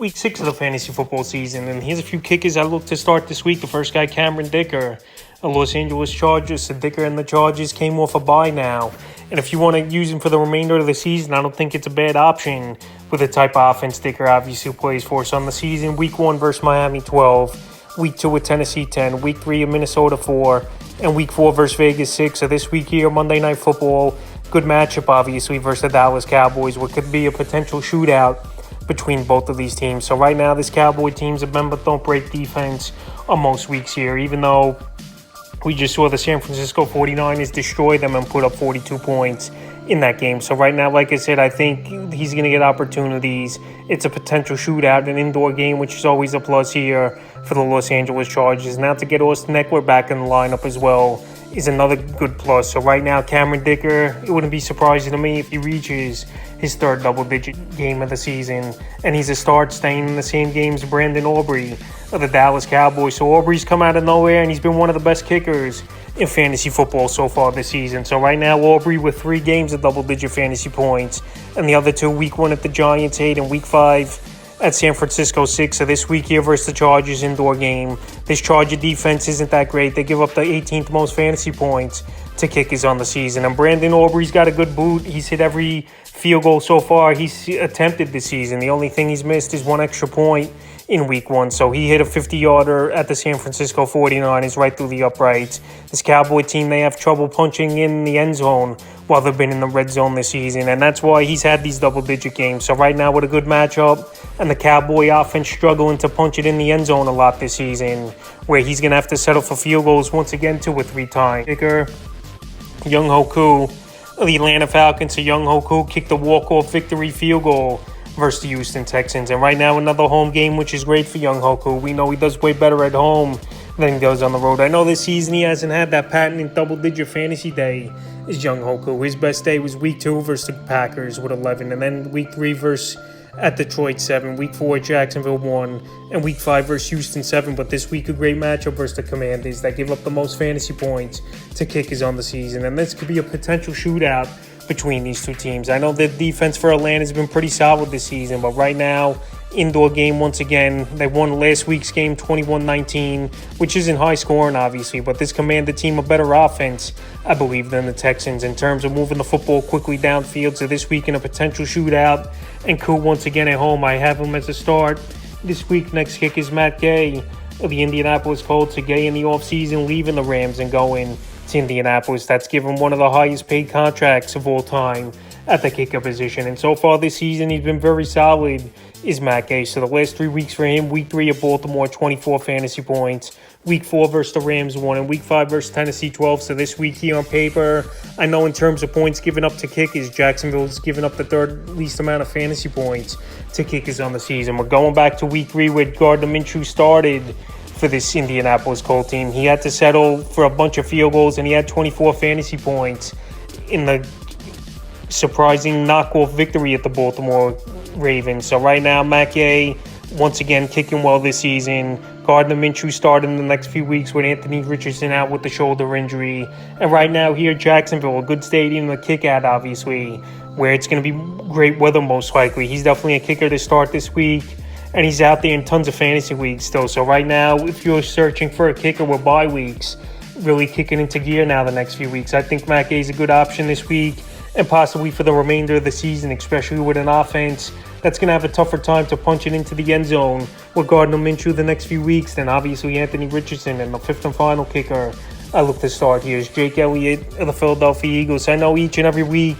week 6 of the fantasy football season, and here's a few kickers I look to start this week. The first guy, Cameron Dicker, the Los Angeles Chargers. So Dicker and the Chargers came off a bye now, and if you want to use him for the remainder of the season, I don't think it's a bad option with the type of offense Dicker obviously plays for us on the season. Week 1 versus Miami, 12. Week 2 with Tennessee, 10. Week 3 of Minnesota, 4. And Week 4 versus Vegas, 6. So this week here, Monday Night Football, good matchup obviously versus the Dallas Cowboys, what could be a potential shootout between both of these teams. So right now, this Cowboy team's a bend but don't break defense on most weeks here, even though we just saw the San Francisco 49ers destroy them and put up 42 points in that game. So right now, like I said, I think he's going to get opportunities. It's a potential shootout, an indoor game, which is always a plus here for the Los Angeles Chargers. Now to get Austin Ekeler back in the lineup as well is another good plus. So right now, Cameron Dicker, it wouldn't be surprising to me if he reaches his third double-digit game of the season. And he's a start staying in the same game as Brandon Aubrey of the Dallas Cowboys. So Aubrey's come out of nowhere, and he's been one of the best kickers in fantasy football so far this season. So right now, Aubrey with 3 games of double-digit fantasy points, and the other 2, Week 1 at the Giants, 8, and Week 5 at San Francisco, 6. So this week here versus the Chargers indoor game, this Charger defense isn't that great. They give up the 18th most fantasy points to kickers on the season. And Brandon Aubrey's got a good boot. He's hit every field goal so far he's attempted this season. The only thing he's missed is 1 extra point in Week 1. So he hit a 50-yarder at the San Francisco 49ers right through the uprights. This Cowboy team, they have trouble punching in the end zone while they've been in the red zone this season, and that's why he's had these double-digit games. So right now with a good matchup and the Cowboy offense struggling to punch it in the end zone a lot this season, where he's going to have to settle for field goals once again 2 or 3 times. Kicker, Younghoe Koo of the Atlanta Falcons. So Younghoe Koo kicked the walk-off victory field goal versus the Houston Texans. And right now, another home game, which is great for Younghoe Koo. We know he does way better at home than he does on the road. I know this season he hasn't had that patented double-digit fantasy day as Younghoe Koo. His best day was Week 2 versus the Packers with 11, and then Week 3 versus at Detroit, 7. Week 4 at Jacksonville, 1. And Week 5 versus Houston, 7. But this week, a great matchup versus the Commanders that give up the most fantasy points to kickers on the season. And this could be a potential shootout between these two teams. I know the defense for Atlanta has been pretty solid this season, but right now, indoor game once again. They won last week's game 21-19, which isn't high scoring obviously, but this Commander team a better offense, I believe, than the Texans in terms of moving the football quickly downfield. So this week in a potential shootout, and Koo once again at home, I have him as a start. This week, next kick is Matt Gay of the Indianapolis Colts. So Gay in the offseason leaving the Rams and going to Indianapolis. That's given one of the highest paid contracts of all time at the kicker position. And so far this season, he's been very solid, is Matt Gay. So the last 3 weeks for him, Week 3 at Baltimore, 24 fantasy points. Week 4 versus the Rams, 1. And Week 5 versus Tennessee, 12. So this week here on paper, I know in terms of points given up to kickers, Jacksonville's given up the 3rd least amount of fantasy points to kickers on the season. We're going back to Week 3 where Gardner Minshew started for this Indianapolis Colts team. He had to settle for a bunch of field goals, and he had 24 fantasy points in the surprising knockoff victory at the Baltimore Ravens. So right now, Matt Gay, once again, kicking well this season. Gardner Minshew starting in the next few weeks with Anthony Richardson out with the shoulder injury. And right now here, Jacksonville, a good stadium to kick at, obviously, where it's going to be great weather most likely. He's definitely a kicker to start this week, and he's out there in tons of fantasy leagues still. So right now, if you're searching for a kicker with bye weeks, really kicking into gear now the next few weeks, I think Matt Gay is a good option this week and possibly for the remainder of the season, especially with an offense that's going to have a tougher time to punch it into the end zone with Gardner Minshew the next few weeks than obviously Anthony Richardson. And the 5th and final kicker I look to start here is Jake Elliott of the Philadelphia Eagles. I know each and every week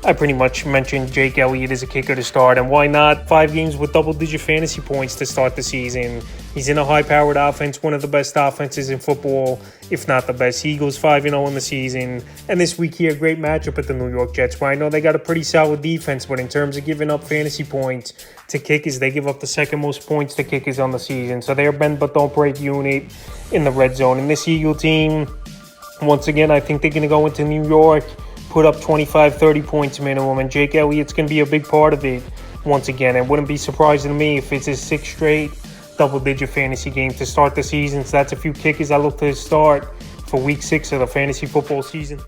I pretty much mentioned Jake Elliott as a kicker to start, and why not? 5 games with double-digit fantasy points to start the season. He's in a high-powered offense, one of the best offenses in football, if not the best. Eagles 5-0 in the season, and this week here, great matchup at the New York Jets, where I know they got a pretty solid defense, but in terms of giving up fantasy points to kickers, they give up the 2nd most points to kickers on the season. So they're bend but don't break unit in the red zone. And this Eagle team, once again, I think they're going to go into New York, put up 25, 30 points minimum, and Jake Elliott's going to be a big part of it once again. It wouldn't be surprising to me if it's his 6th straight double-digit fantasy game to start the season. So that's a few kickers I look to start for Week 6 of the fantasy football season.